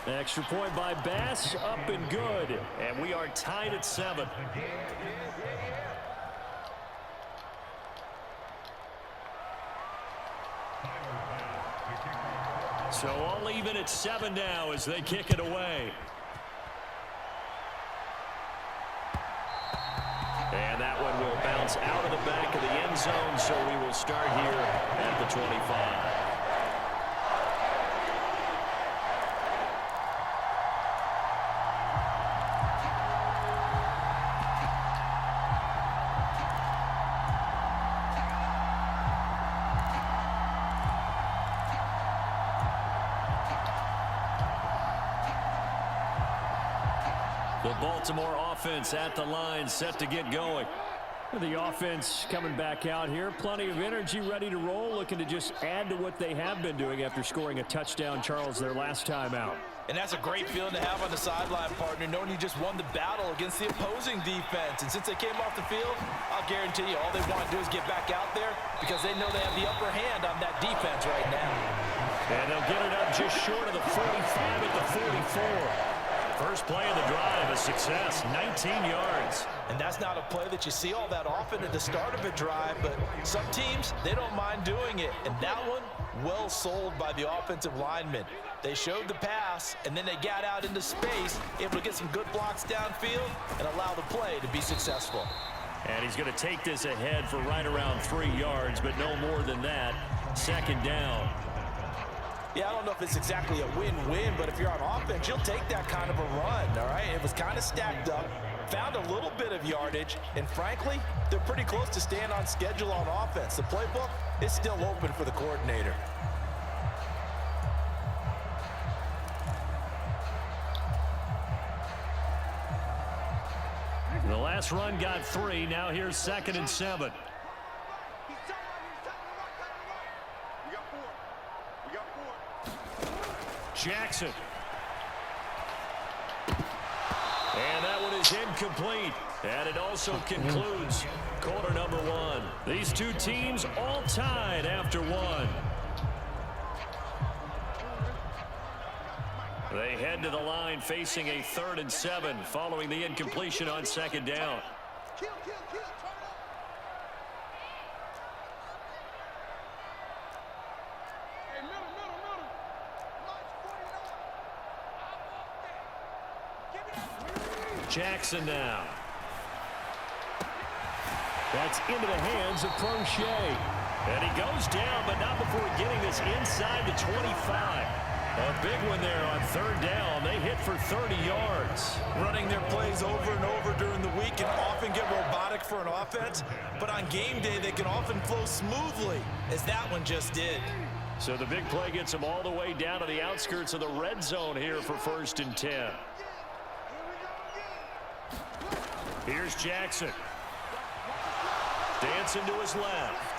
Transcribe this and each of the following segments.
Extra point by Bass, up and good. And we are tied at 7. So all even at 7 now as they kick it away. And that one will bounce out of the back of the end zone, so we will start here at the 25. The Baltimore offense at the line, set to get going. The offense coming back out here. Plenty of energy, ready to roll, looking to just add to what they have been doing after scoring a touchdown, Charles, their last time out. And that's a great feeling to have on the sideline, partner, knowing you just won the battle against the opposing defense. And since they came off the field, I'll guarantee you all they want to do is get back out there because they know they have the upper hand on that defense right now. And they'll get it up just short of the 45 at the 44. First play of the drive, a success, 19 yards. And that's not a play that you see all that often at the start of a drive, but some teams, they don't mind doing it. And that one, well sold by the offensive lineman. They showed the pass, and then they got out into space, able to get some good blocks downfield and allow the play to be successful. And he's going to take this ahead for right around 3 yards, but no more than that. Second down. Yeah, I don't know if it's exactly a win-win, but if you're on offense, you'll take that kind of a run, all right? It was kind of stacked up, found a little bit of yardage, and frankly, they're pretty close to staying on schedule on offense. The playbook is still open for the coordinator. The last run got 3. Now here's 2nd and 7. Jackson. And that one is incomplete. And it also concludes quarter number 1. These two teams all tied after 1. They head to the line facing a 3rd and 7 following the incompletion on 2nd down. Jackson now. That's into the hands of Crochet. And he goes down, but not before getting this inside the 25. A big one there on 3rd down. They hit for 30 yards. Running their plays over and over during the week can often get robotic for an offense, but on game day they can often flow smoothly, as that one just did. So the big play gets them all the way down to the outskirts of the red zone here for 1st and 10. Here's Jackson. Dancing to his left.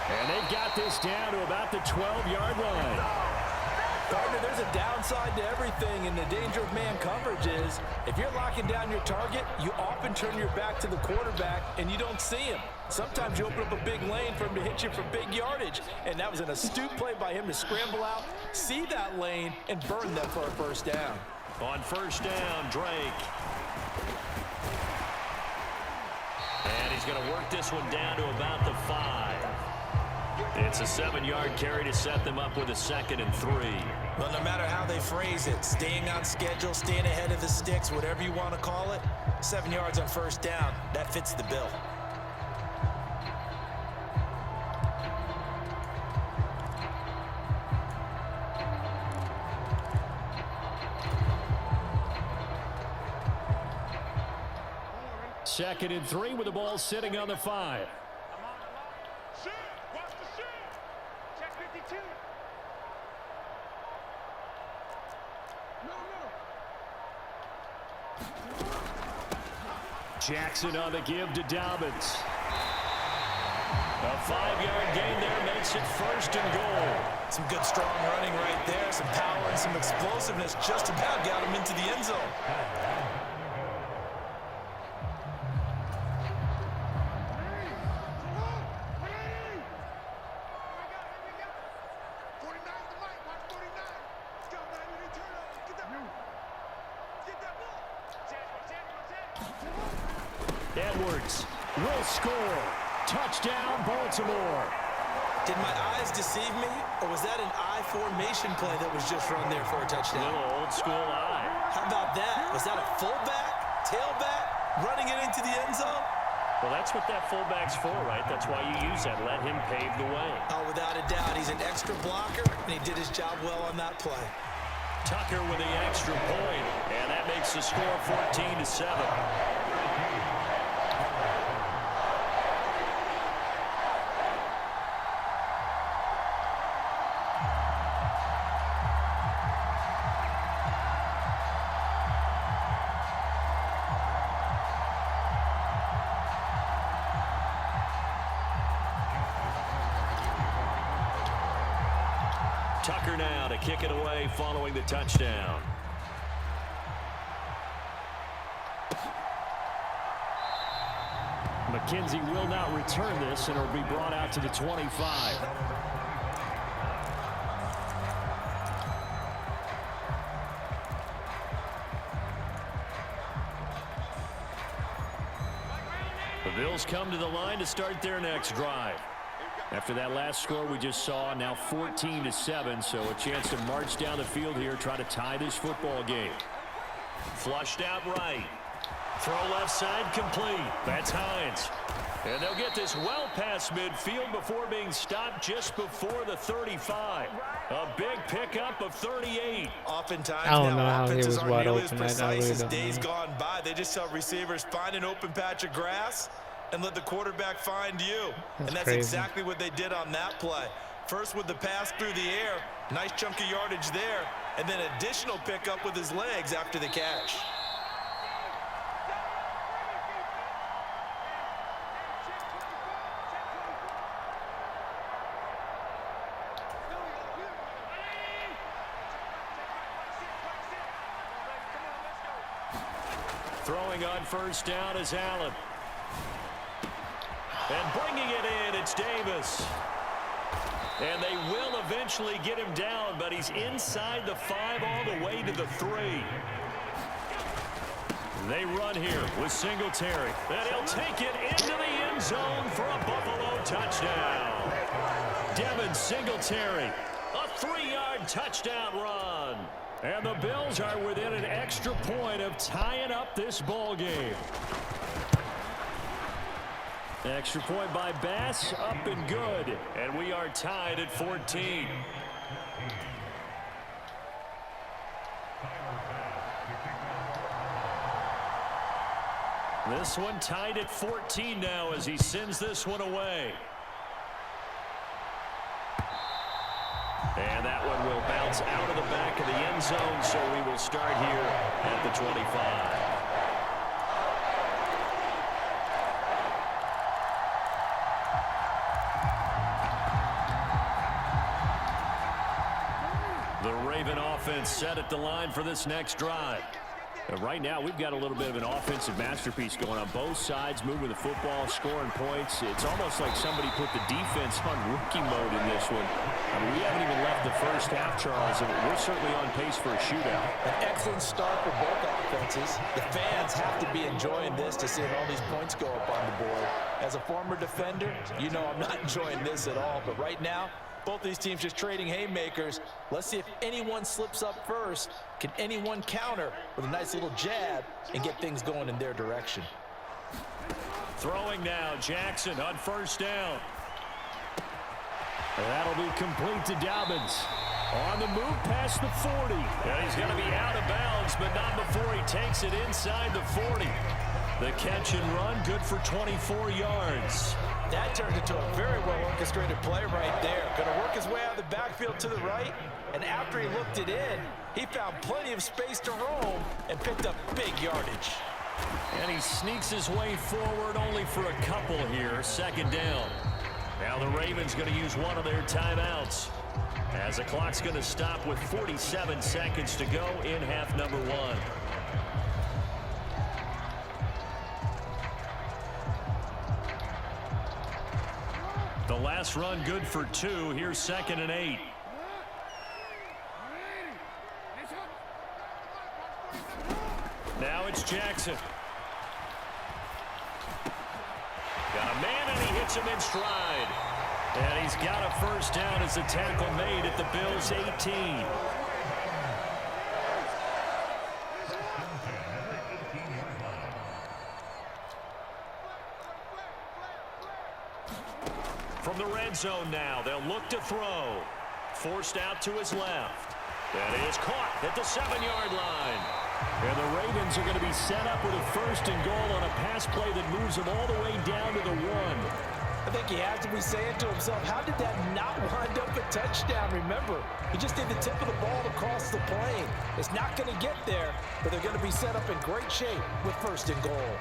And they've got this down to about the 12-yard line. Partner, there's a downside to everything, and the danger of man coverage is if you're locking down your target, you often turn your back to the quarterback and you don't see him. Sometimes you open up a big lane for him to hit you for big yardage, and that was an astute play by him to scramble out, see that lane, and burn them for a 1st down. On 1st down, Drake. And he's going to work this one down to about the 5. It's a 7-yard carry to set them up with a 2nd and 3. Well, no matter how they phrase it, staying on schedule, staying ahead of the sticks, whatever you want to call it, 7 yards on 1st down, that fits the bill. Second and 3 with the ball sitting on the 5. Jackson on the give to Dobbins. A 5-yard gain there makes it 1st and goal. Some good strong running right there, some power and some explosiveness just about got him into the end zone. Edwards will score. Touchdown, Baltimore. Did my eyes deceive me, or was that an I formation play that was just run there for a touchdown? Little old school eye. How about that? Was that a fullback, tailback, running it into the end zone? Well, that's what that fullback's for, right? That's why you use that. Let him pave the way. Oh, without a doubt. He's an extra blocker, and he did his job well on that play. Tucker with the extra point, and that makes the score 14-7. Tucker now to kick it away following the touchdown. McKenzie will not return this, and it'll be brought out to the 25. The Bills come to the line to start their next drive. After that last score we just saw, now 14-7, so a chance to march down the field here, try to tie this football game. Flushed out right. Throw left side complete. That's Hines. And they'll get this well past midfield before being stopped just before the 35. A big pickup of 38. Oftentimes I don't know now, how he offenses was aren't wide nearly as open. I precise really as don't days know. gone by. They just tell receivers, find an open patch of grass and let the quarterback find you. That's crazy. exactly what they did on that play. First with the pass through the air, nice chunk of yardage there, and then additional pickup with his legs after the catch. Throwing on first down is Allen. And bringing it in, it's Davis. And they will eventually get him down, but he's inside the 5 all the way to the 3. They run here with Singletary. And he'll take it into the end zone for a Buffalo touchdown. Devin Singletary, a 3-yard touchdown run. And the Bills are within an extra point of tying up this ball game. Extra point by Bass, up and good. And we are tied at 14. This one tied at 14 now as he sends this one away. And that one will bounce out of the back of the end zone, so we will start here at the 25. The Raven offense set at the line for this next drive. Right now, we've got a little bit of an offensive masterpiece going on both sides, moving the football, scoring points. It's almost like somebody put the defense on rookie mode in this one. I mean, we haven't even left the first half, Charles, and we're certainly on pace for a shootout. An excellent start for both offenses. The fans have to be enjoying this to see all these points go up on the board. As a former defender, you know I'm not enjoying this at all, but right now, both these teams just trading haymakers. Let's see if anyone slips up first. Can anyone counter with a nice little jab and get things going in their direction? Throwing now, Jackson on first down. That'll be complete to Dobbins. On the move past the 40. And he's going to be out of bounds, but not before he takes it inside the 40. The catch and run, good for 24 yards. That turned into a very well-orchestrated play right there. Going to work his way out of the backfield to the right, and after he looked it in, he found plenty of space to roam and picked up big yardage. And he sneaks his way forward only for a couple here, second down. Now the Ravens going to use one of their timeouts, as the clock's going to stop with 47 seconds to go in half number 1. The last run good for 2. Here's 2nd and 8. Now it's Jackson. Got a man, and he hits him in stride. And he's got a first down as the tackle made at the Bills' 18. From the red zone now, they'll look to throw. Forced out to his left. That is caught at the 7-yard line. And the Ravens are going to be set up with a first and goal on a pass play that moves them all the way down to the 1. I think he has to be saying to himself, how did that not wind up a touchdown? Remember, he just did the tip of the ball across the plane. It's not going to get there, but they're going to be set up in great shape with first and goal.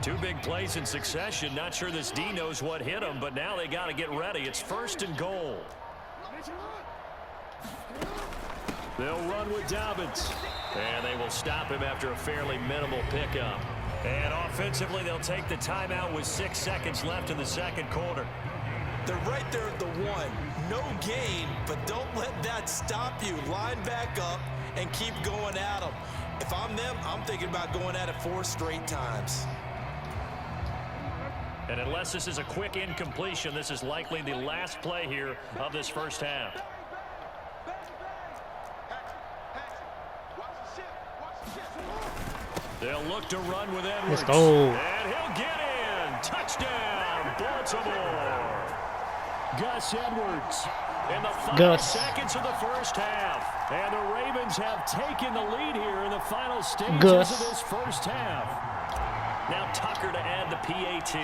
Two big plays in succession. Not sure this D knows what hit him, but now they got to get ready. It's first and goal. They'll run with Dobbins. And they will stop him after a fairly minimal pickup. And offensively, they'll take the timeout with 6 seconds left in the second quarter. They're right there at the 1. No gain, but don't let that stop you. Line back up and keep going at them. If I'm them, I'm thinking about going at it 4 straight times. And unless this is a quick incompletion, this is likely the last play here of this first half. They'll look to run with Edwards. Let's go. And he'll get in. Touchdown, Baltimore. Gus Edwards in the 5 seconds of the first half. And the Ravens have taken the lead here in the final stages of this first half. Now Tucker to add the PAT.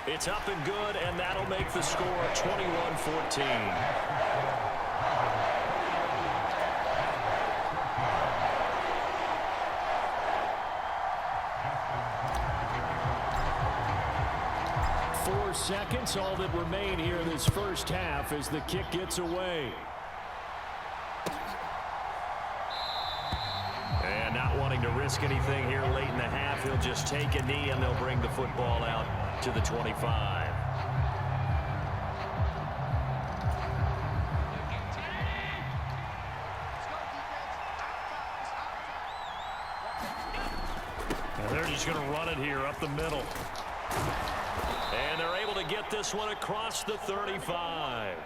It's up and good, and that'll make the score 21-14. Four seconds, all that remain here in this first half as the kick gets away. And not wanting to risk anything here late in the half, he'll just take a knee and they'll bring the football out to the 25. And they're just going to run it here up the middle. And they're able to get this one across the 35.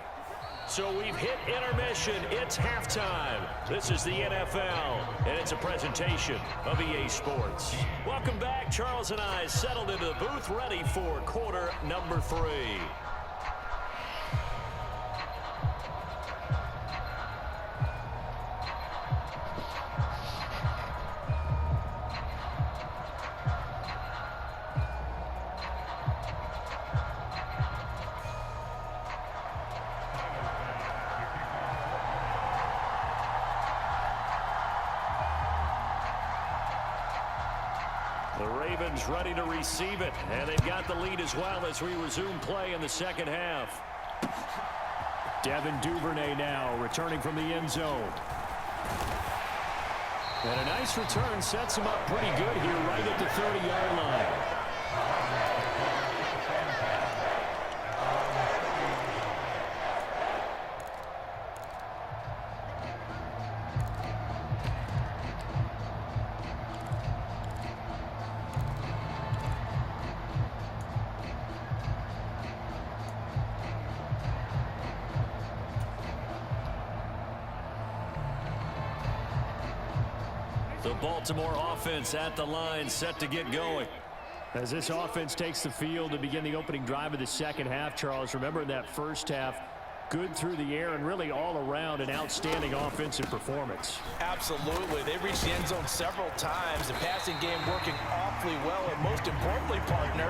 So we've hit intermission. It's halftime. This is the NFL, and it's a presentation of EA Sports. Welcome back. Charles and I settled into the booth, ready for quarter number 3. The Ravens ready to receive it, and they've got the lead as well as we resume play in the second half. Devin Duvernay now returning from the end zone. And a nice return sets him up pretty good here right at the 30-yard line. The Baltimore offense at the line, set to get going. As this offense takes the field to begin the opening drive of the second half, Charles, remember in that first half, good through the air and really all around an outstanding offensive performance. Absolutely. They reached the end zone several times. The passing game working awfully well, and most importantly, partner,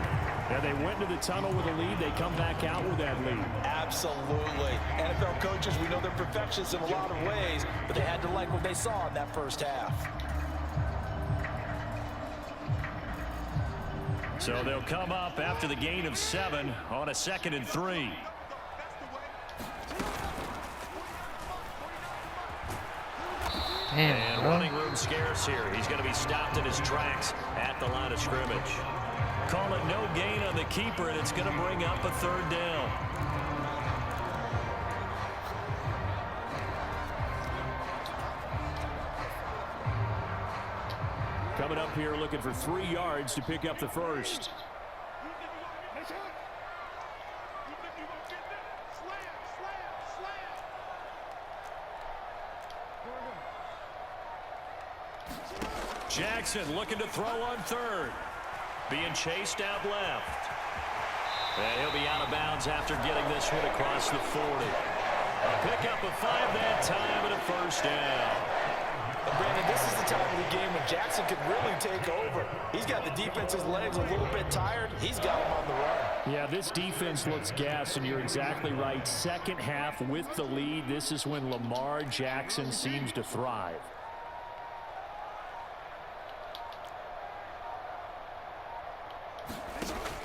yeah, they went into the tunnel with a lead. They come back out with that lead. Absolutely. NFL coaches, we know they're perfectionists in a lot of ways, but they had to like what they saw in that first half. So they'll come up after the gain of 7 on a 2nd and 3. Damn, and running room scarce here. He's going to be stopped in his tracks at the line of scrimmage. Call it no gain on the keeper, and it's going to bring up a third down. Coming up here looking for 3 yards to pick up the first. Jackson looking to throw on third. Being chased out left. And he'll be out of bounds after getting this one across the 40. A pickup of 5 that time and a first down. And Brandon, this is the time of the game when Jackson could really take over. He's got the defense's legs a little bit tired. He's got him on the run. Yeah, this defense looks gassed, and you're exactly right. Second half with the lead, this is when Lamar Jackson seems to thrive.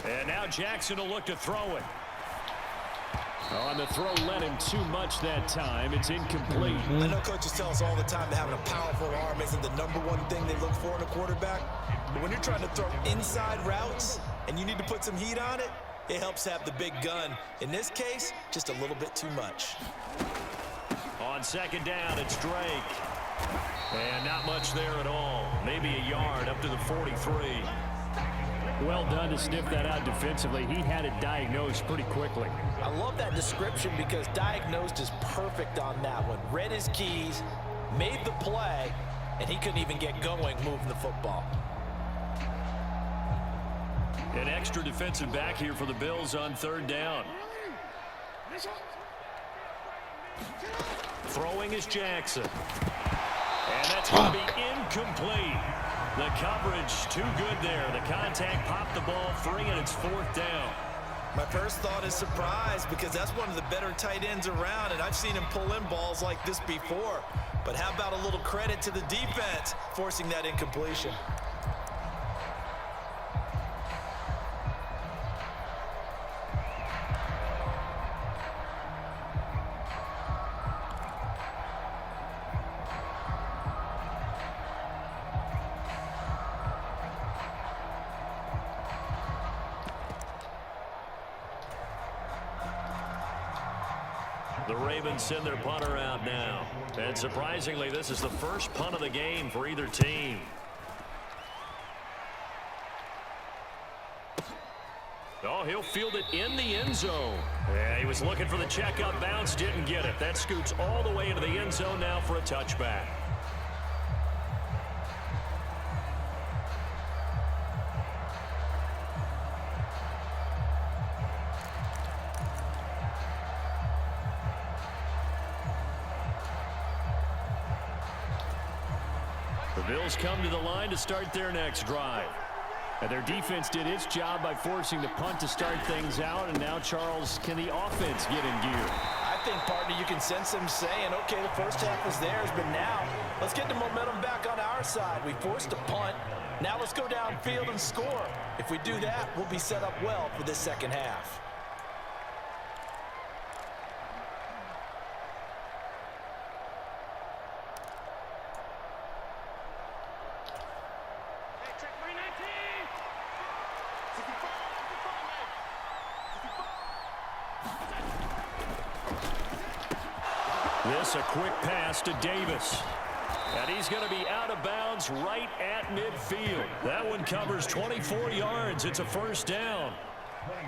And now Jackson will look to throw it. Oh, and the throw led him too much that time. It's incomplete. I know coaches tell us all the time that having a powerful arm isn't the #1 thing they look for in a quarterback. But when you're trying to throw inside routes and you need to put some heat on it, it helps have the big gun. In this case, just a little bit too much. On second down, it's Drake. And not much there at all. Maybe a yard up to the 43. Well done to sniff that out defensively. He had it diagnosed pretty quickly. I love that description because diagnosed is perfect on that one. Read his keys, made the play, and he couldn't even get going moving the football. An extra defensive back here for the Bills on third down. Throwing is Jackson. And that's going to be incomplete. The coverage too good there. The contact popped the ball free, and it's 4th down. My first thought is surprise because that's one of the better tight ends around, and I've seen him pull in balls like this before. But how about a little credit to the defense forcing that incompletion? The Ravens send their punter out now. And surprisingly, this is the first punt of the game for either team. Oh, he'll field it in the end zone. Yeah, he was looking for the checkup bounce, didn't get it. That scoots all the way into the end zone now for a touchback. The Bills come to the line to start their next drive. And their defense did its job by forcing the punt to start things out. And now, Charles, can the offense get in gear? I think, partner, you can sense them saying, okay, the first half is theirs, but now let's get the momentum back on our side. We forced a punt. Now let's go downfield and score. If we do that, we'll be set up well for this second half. This a quick pass to Davis. And he's going to be out of bounds right at midfield. That one covers 24 yards. It's a first down.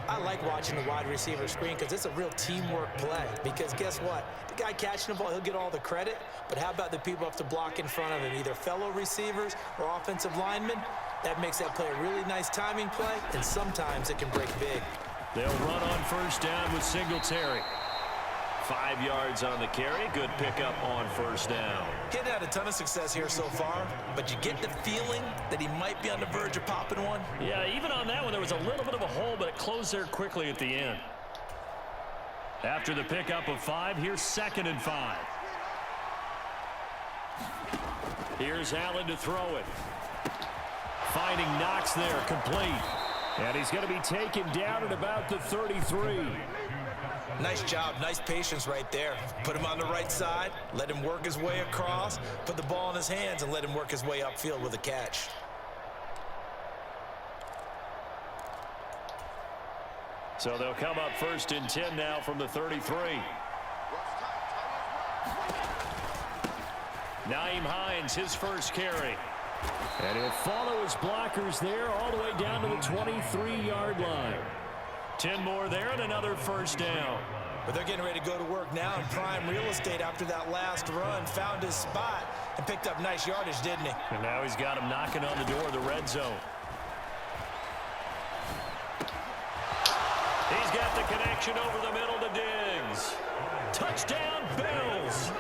I like watching the wide receiver screen because it's a real teamwork play. Because guess what? The guy catching the ball, he'll get all the credit. But how about the people who have to block in front of him, either fellow receivers or offensive linemen? That makes that play a really nice timing play, and sometimes it can break big. They'll run on first down with Singletary. 5 yards on the carry. Good pickup on first down. He's had a ton of success here so far, but you get the feeling that he might be on the verge of popping one. Yeah, even on that one, there was a little bit of a hole, but it closed there quickly at the end. After the pickup of 5, here's 2nd and 5. Here's Allen to throw it. Finding Knox there, complete. And he's going to be taken down at about the 33. Nice job, nice patience right there. Put him on the right side, let him work his way across, put the ball in his hands, and let him work his way upfield with a catch. So they'll come up 1st and 10 now from the 33. Nyheim Hines, his first carry. And he'll follow his blockers there all the way down to the 23-yard line. 10 more there and another first down. But they're getting ready to go to work now in prime real estate after that last run. Found his spot and picked up nice yardage, didn't he? And now he's got him knocking on the door of the red zone. He's got the connection over the middle to Diggs. Touchdown, Bills.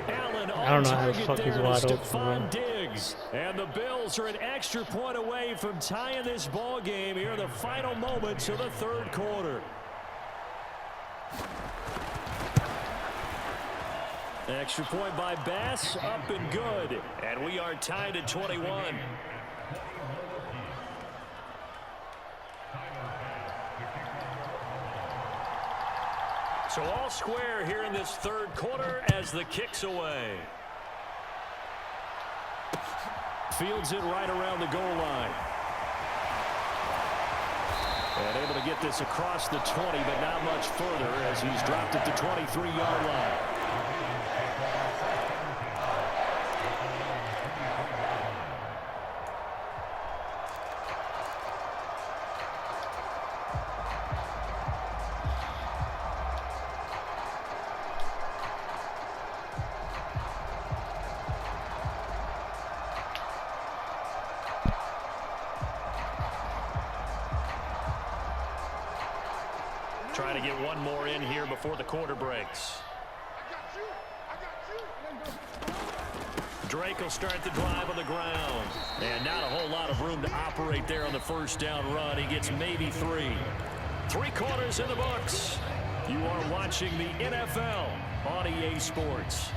Allen on target there to Stephon Diggs. And the Bills are an extra point away from tying this ball game here in the final moments of the third quarter. Extra point by Bass, up and good. And we are tied at 21. So all square here in this third quarter as the kick's away. Fields it right around the goal line. And able to get this across the 20, but not much further as he's dropped at the 23-yard line. Trying to get one more in here before the quarter breaks. Drake will start the drive on the ground. And not a whole lot of room to operate there on the first down run. He gets maybe 3. 3 quarters in the books. You are watching the NFL on EA Sports.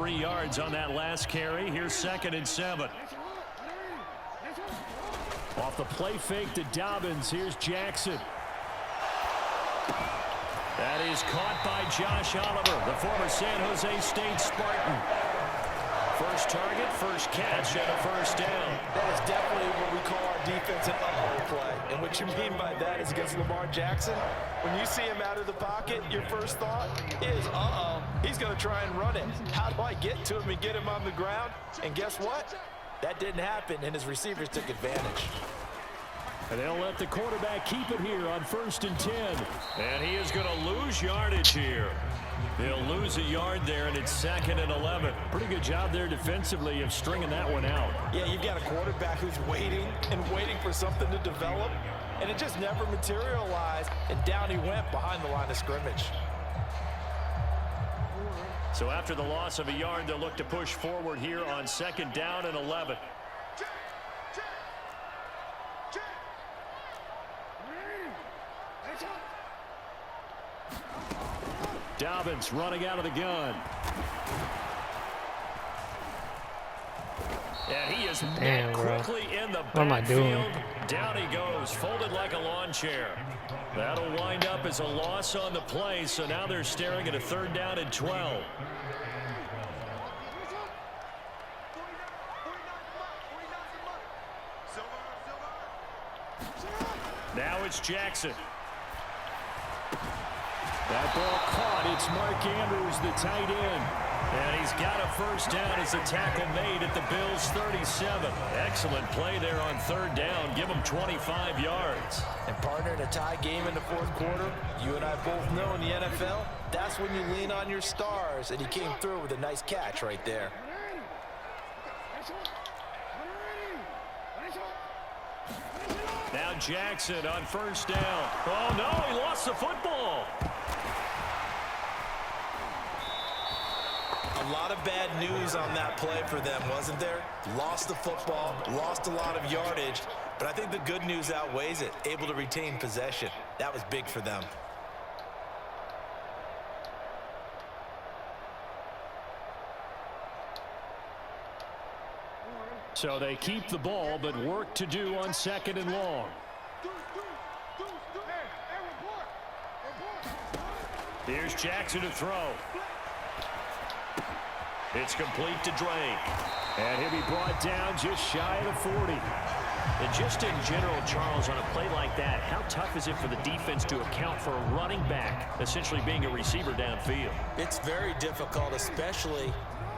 Yards on that last carry. Here's 2nd and 7. Off the play fake to Dobbins. Here's Jackson. That is caught by Josh Oliver, the former San Jose State Spartan. First target, first catch, and a first down. That is definitely what we call our defense an uh-oh play. And what you mean by that is against Lamar Jackson, when you see him out of the pocket, your first thought is, uh-oh, he's going to try and run it. How do I get to him and get him on the ground? And guess what? That didn't happen, and his receivers took advantage. And they'll let the quarterback keep it here on 1st and 10. And he is going to lose yardage here. They'll lose a yard there, and it's 2nd and 11. Pretty good job there defensively of stringing that one out. Yeah, you've got a quarterback who's waiting and waiting for something to develop, and it just never materialized, and down he went behind the line of scrimmage. So after the loss of a yard, they'll look to push forward here on 2nd down and 11. Dobbins running out of the gun. And he is met quickly in the backfield. What am I doing? Down he goes, folded like a lawn chair. That'll wind up as a loss on the play, so now they're staring at a 3rd down and 12. Now it's Jackson. That ball caught. It's Mark Andrews, the tight end. And he's got a first down as a tackle made at the Bills' 37. Excellent play there on 3rd down. Give him 25 yards. And partner, in a tie game in the 4th quarter, you and I both know in the NFL, that's when you lean on your stars. And he came through with a nice catch right there. Now Jackson on 1st down. Oh, no, he lost the football. A lot of bad news on that play for them, wasn't there? Lost the football, lost a lot of yardage, but I think the good news outweighs it. Able to retain possession. That was big for them. So they keep the ball, but work to do on 2nd and long. Here's Jackson to throw. It's complete to Drake. And he'll be brought down just shy of the 40. And just in general, Charles, on a play like that, how tough is it for the defense to account for a running back essentially being a receiver downfield? It's very difficult, especially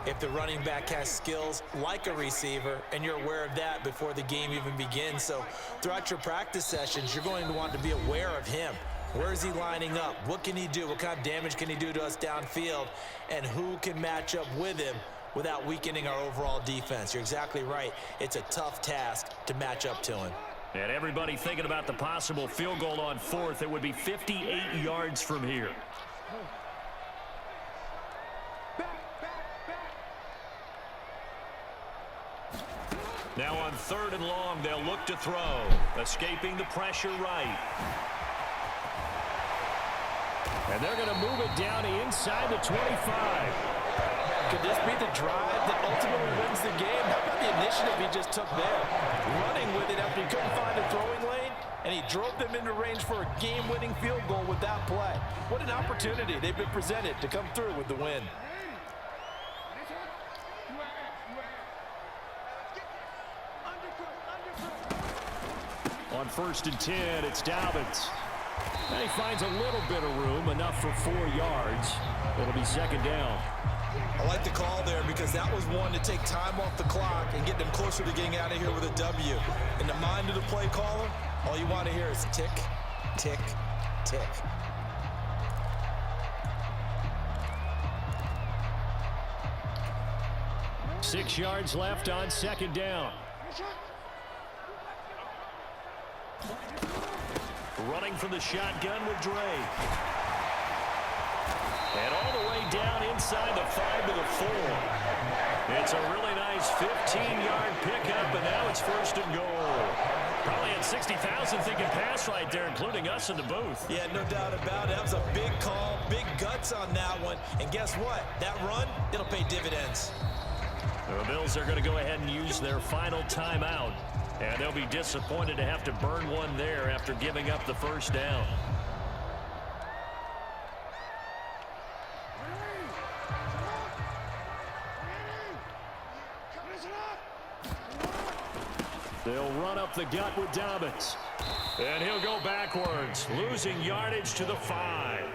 if the running back has skills like a receiver, and you're aware of that before the game even begins. So throughout your practice sessions, you're going to want to be aware of him. Where is he lining up? What can he do? What kind of damage can he do to us downfield? And who can match up with him without weakening our overall defense? You're exactly right. It's a tough task to match up to him. And everybody thinking about the possible field goal on 4th. It would be 58 yards from here. Now on 3rd and long, they'll look to throw. Escaping the pressure right. And they're going to move it down inside the 25. Could this be the drive that ultimately wins the game? How about the initiative he just took there? Running with it after he couldn't find a throwing lane, and he drove them into range for a game-winning field goal with that play. What an opportunity they've been presented to come through with the win. On 1st and 10, it's Dobbins. And he finds a little bit of room, enough for 4 yards. It'll be 2nd down. I like the call there because that was one to take time off the clock and get them closer to getting out of here with a W. In the mind of the play caller, all you want to hear is tick, tick, tick. Six yards left on 2nd down. Running from the shotgun with Drake. And all the way down inside the 5 to the 4. It's a really nice 15-yard pickup, and now it's 1st and goal. Probably had 60,000 thinking pass right there, including us in the booth. Yeah, no doubt about it. That was a big call, big guts on that one. And guess what? That run, it'll pay dividends. The Bills are going to go ahead and use their final timeout. And they'll be disappointed to have to burn one there after giving up the 1st down. They'll run up the gut with Dobbins. And he'll go backwards, losing yardage to the 5.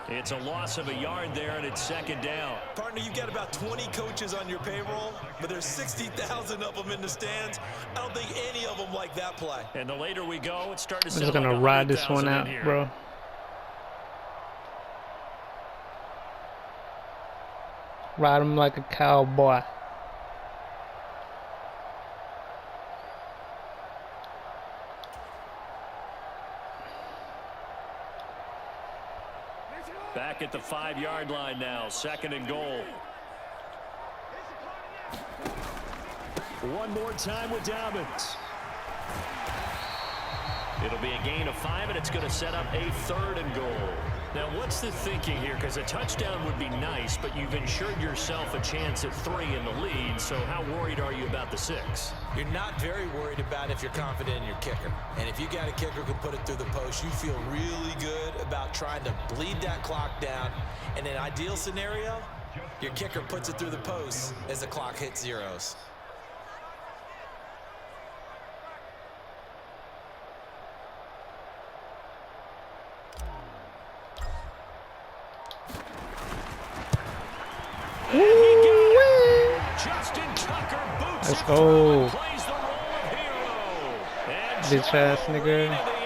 It's a loss of a yard there, and it's 2nd down. Partner, you've got about 20 coaches on your payroll, but there's 60,000 of them in the stands. I don't think any of them like that play. And the later we go, it's starting to I'm sound just gonna like ride this one 100,000 out, in here. bro. Ride him like a cowboy. Back at the 5-yard line now, 2nd and goal. One more time with Dobbins. It'll be a gain of 5, and it's going to set up a 3rd and goal. Now, what's the thinking here? Because a touchdown would be nice, but you've ensured yourself a chance at 3 in the lead, so how worried are you about the 6? You're not very worried about if you're confident in your kicker. And if you got a kicker who can put it through the post, you feel really good about trying to bleed that clock down. In an ideal scenario, your kicker puts it through the post as the clock hits zeros. Let's go. Bitch ass nigga.